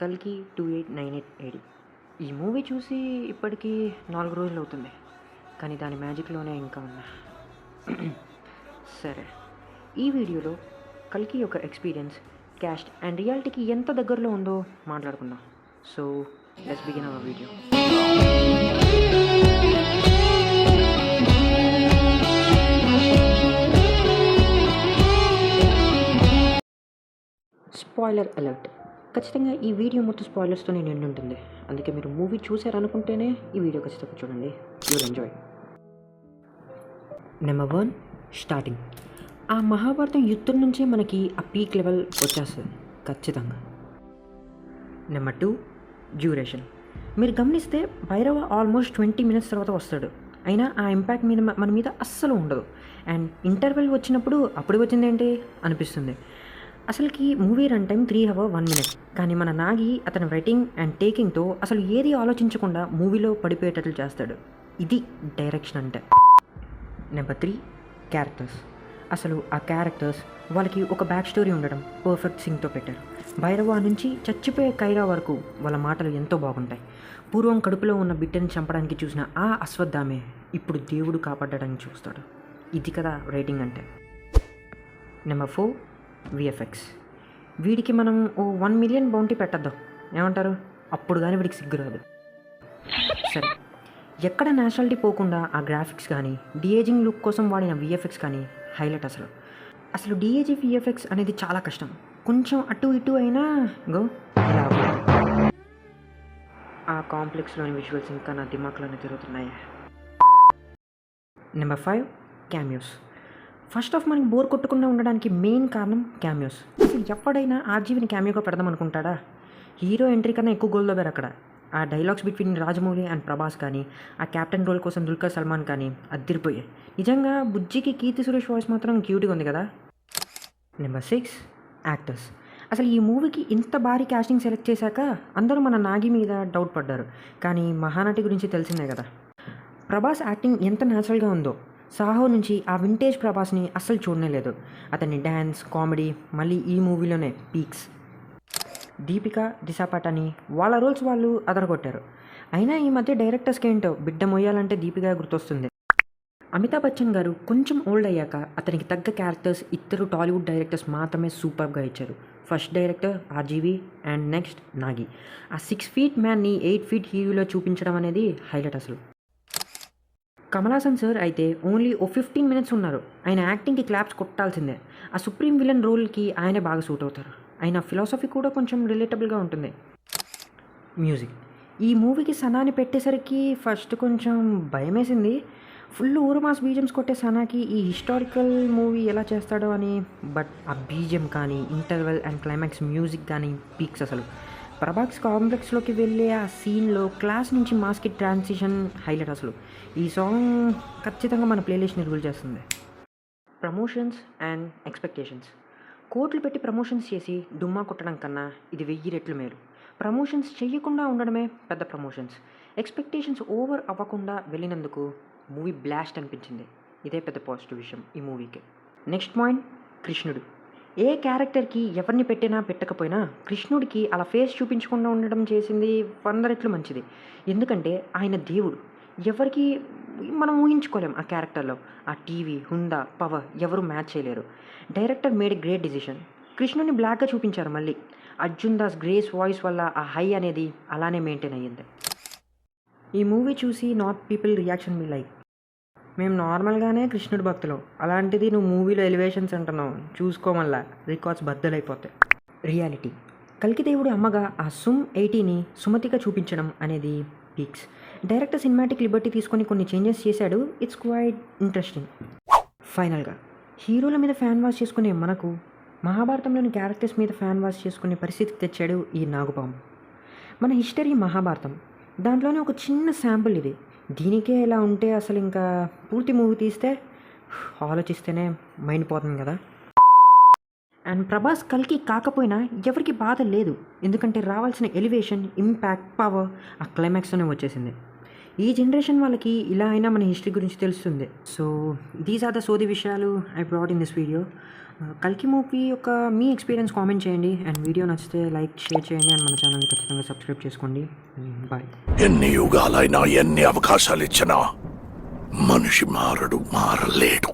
కల్కి 2898 ఏడి. ఈ మూవీ చూసి ఇప్పటికీ 4 రోజులు అవుతుంది. కానీ దాని మ్యాజిక్‌లోనే ఇంకా ఉన్నా. సరే, ఈ వీడియోలో కల్కి యొక్క ఎక్స్‌పీరియన్స్, క్యాస్ట్ అండ్ రియాలిటీకి ఎంత దగ్గరలో ఉందో మాట్లాడుకుందాం. So let's begin our video. Spoiler alert. ఖచ్చితంగా ఈ వీడియో మొత్తం స్పాయిలర్స్తోనే నిండి ఉంటుంది. అందుకే మీరు మూవీ చూసారనుకుంటేనే ఈ వీడియో ఖచ్చితంగా చూడండి. You will enjoy. Number 1, starting. ఆ మహాభారతం యుద్ధం నుంచే మనకి ఆ పీక్ లెవెల్ వచ్చేస్తుంది ఖచ్చితంగా. Number 2, duration. మీరు గమనిస్తే భైరవ ఆల్మోస్ట్ 20 minutes తర్వాత వస్తాడు. అయినా ఆ ఇంపాక్ట్ మీద మన మీద అస్సలు ఉండదు. అండ్ ఇంటర్వెల్ వచ్చినప్పుడు అప్పుడు వచ్చిందేంటి అనిపిస్తుంది. అసలుకి movie run time 3 hours 1 minute. కానీ మన నాగి అతని రైటింగ్ అండ్ టేకింగ్తో అసలు ఏది ఆలోచించకుండా మూవీలో పడిపోయేటట్లు చేస్తాడు. ఇది డైరెక్షన్ అంటే. Number 3, characters. అసలు ఆ క్యారెక్టర్స్ వాళ్ళకి ఒక బ్యాక్ స్టోరీ ఉండడం పర్ఫెక్ట్ సింగ్తో పెట్టారు. భైరవ నుంచి చచ్చిపోయే కైరా వరకు వాళ్ళ మాటలు ఎంతో బాగుంటాయి. పూర్వం కడుపులో ఉన్న బిడ్డని చంపడానికి చూసిన ఆ అశ్వత్థామే ఇప్పుడు దేవుడు కాపాడడానికి చూస్తాడు. ఇది కదా రైటింగ్ అంటే. Number 4, VFX. వీడికి మనం ఓ 1 million బౌంటీ పెట్టద్దాం, ఏమంటారు? అప్పుడు కానీ వీడికి సిగ్గు రాదు. సరే, ఎక్కడ నేషనాలిటీ పోకుండా ఆ గ్రాఫిక్స్ కానీ డిఏజింగ్ లుక్ కోసం వాడిన విఎఫ్ఎక్స్ కానీ హైలైట్. అసలు డిఏజీ విఎఫ్ఎక్స్ అనేది చాలా కష్టం. కొంచెం అటు ఇటు అయినా గో ఇలా ఆ కాంప్లెక్స్లోని విజువల్స్ ఇంకా నా దిమాక్లోనే తిరుగుతున్నాయి. Number 5, cameos. ఫస్ట్ ఆఫ్ మనకి బోర్ కొట్టకుండా ఉండడానికి మెయిన్ కారణం క్యామియోస్. అసలు ఎప్పుడైనా ఆర్జీవిని క్యామియోగా పెడదాం అనుకుంటాడా? హీరో ఎంట్రీ కన్నా ఎక్కువ గోల్ దొబ్బారు అక్కడ. ఆ dialogues between Rajamouli and Prabhas కానీ, ఆ క్యాప్టెన్ రోల్ కోసం దుల్కర్ సల్మాన్ కానీ అదిరిపోయాయి. నిజంగా బుజ్జికి కీర్తి సురేష్ వాయిస్ మాత్రం క్యూట్గా ఉంది కదా. Number 6, actors. అసలు ఈ మూవీకి ఇంత భారీ క్యాస్టింగ్ సెలెక్ట్ చేశాక అందరూ మన నాగి మీద డౌట్ పడ్డారు. కానీ మహానటి గురించి తెలిసిందే కదా. ప్రభాస్ యాక్టింగ్ ఎంత న్యాచురల్గా ఉందో. సాహో నుంచి ఆ వింటేజ్ ప్రభాస్ని అస్సలు చూడనే లేదు. అతని డ్యాన్స్, కామెడీ మళ్ళీ ఈ మూవీలోనే పీక్స్. దీపిక, దిశా పటాని వాళ్ళ రోల్స్ వాళ్ళు అదరగొట్టారు. అయినా ఈ మధ్య డైరెక్టర్స్కి ఏంటో బిడ్డ మొయ్యాలంటే దీపిక గుర్తొస్తుంది. అమితాబ్ బచ్చన్ గారు కొంచెం ఓల్డ్ అయ్యాక అతనికి తగ్గ క్యారెక్టర్స్ ఇద్దరు టాలీవుడ్ డైరెక్టర్స్ మాత్రమే సూపర్గా ఇచ్చారు. First director RGV and next Nagi. ఆ 6 feet మ్యాన్ని 8 feet హీరోలో చూపించడం అనేది హైలైట్ అసలు. కమల్ హాసన్ సార్ అయితే ఓన్లీ ఓ 15 minutes ఉన్నారు. ఆయన యాక్టింగ్కి క్లాప్స్ కొట్టాల్సిందే. ఆ సుప్రీం విలన్ రోల్కి ఆయనే బాగా సూట్ అవుతారు. ఆయన ఫిలాసఫీ కూడా కొంచెం రిలేటబుల్గా ఉంటుంది. మ్యూజిక్. ఈ మూవీకి సనాని పెట్టేసరికి ఫస్ట్ కొంచెం భయమేసింది. ఫుల్ ఊరమాస్ బీజిఎమ్స్ కొట్టే సనాకి ఈ హిస్టారికల్ మూవీ ఎలా చేస్తాడో అని. బట్ ఆ బీజిఎం కానీ, ఇంటర్వెల్ అండ్ క్లైమాక్స్ మ్యూజిక్ కానీ పీక్స్ అసలు. ప్రభాస్ కాంప్లెక్స్లోకి వెళ్ళే ఆ సీన్లో క్లాస్ నుంచి మాస్కి ట్రాన్సిషన్ హైలైట్ అసలు. ఈ సాంగ్ ఖచ్చితంగా మన ప్లేలిస్ట్ని రూల్ చేస్తుంది. Promotions and expectations. కోట్లు పెట్టి ప్రమోషన్స్ చేసి డుమ్మా కొట్టడం కన్నా ఇది 1000 రెట్లు మేలు. ప్రమోషన్స్ చేయకుండా ఉండడమే పెద్ద ప్రమోషన్స్. ఎక్స్పెక్టేషన్స్ ఓవర్ అవ్వకుండా వెళ్ళినందుకు మూవీ బ్లాస్ట్ అనిపించింది. ఇదే పెద్ద పాజిటివ్ విషయం ఈ మూవీకి. నెక్స్ట్ పాయింట్, కృష్ణుడు. ఏ క్యారెక్టర్కి ఎవరిని పెట్టినా పెట్టకపోయినా కృష్ణుడికి అలా ఫేస్ చూపించకుండా ఉండడం చేసింది 100 రెట్లు మంచిది. ఎందుకంటే ఆయన దేవుడు. ఎవరికి మనం ఊహించుకోలేం ఆ క్యారెక్టర్లో. ఆ టీవీ, హుందా, పవర్ ఎవరు మ్యాచ్ చేయలేరు. Director made a great decision. కృష్ణుని బ్లాక్గా చూపించారు. మళ్ళీ అర్జున్ దాస్ గ్రేస్ వాయిస్ వల్ల ఆ హై అనేది అలానే మెయింటైన్ అయ్యింది. ఈ మూవీ చూసి నార్త్ పీపుల్ రియాక్షన్ మీ లైక్, మేము నార్మల్గానే కృష్ణుడి భక్తులు, అలాంటిది నువ్వు మూవీలో ఎలివేషన్స్ అంటున్నావు, చూసుకోమల్లా రికార్డ్స్ బద్దలైపోతాయి. రియాలిటీ. కల్కి దేవుడు అమ్మగా ఆ సుమ్ 80ని సుమతిగా చూపించడం అనేది పీక్స్. డైరెక్టర్ సినిమాటిక్ లిబర్టీ తీసుకొని కొన్ని చేంజెస్ చేశాడు. It's quite interesting. ఫైనల్గా, హీరోల మీద ఫ్యాన్ వాష్ చేసుకునే మనకు మహాభారతంలోని క్యారెక్టర్స్ మీద ఫ్యాన్ వాష్ చేసుకునే పరిస్థితికి తెచ్చాడు ఈ నాగుపాము. మన హిస్టరీ మహాభారతం, దాంట్లోనే ఒక చిన్న శాంపుల్ ఇది. దీనికే ఇలా ఉంటే అసలు ఇంకా పూర్తి మూవీ తీస్తే ఆలోచిస్తేనే మైండ్ పోతుంది కదా. అండ్ ప్రభాస్ కల్కి కాకపోయినా ఎవరికి బాధ లేదు. ఎందుకంటే రావాల్సిన ఎలివేషన్, ఇంపాక్ట్, పవర్ ఆ క్లైమాక్స్తోనే వచ్చేసింది. ఈ జనరేషన్ వాళ్ళకి ఇలా అయినా మన హిస్టరీ గురించి తెలుస్తుంది. సో దీస్ ఆర్ ద సోది విషయాలు I brought in this video. కల్కి మూవీ యొక్క మీ ఎక్స్పీరియన్స్ కామెంట్ చేయండి అండ్ వీడియో నచ్చితే లైక్ షేర్ చేయండి అండ్ మన ఛానల్ని ఖచ్చితంగా సబ్స్క్రైబ్ చేసుకోండి. బాయ్. ఎన్ని యుగాలైనా ఎన్ని అవకాశాలు ఇచ్చినా మనిషి మారలేడు.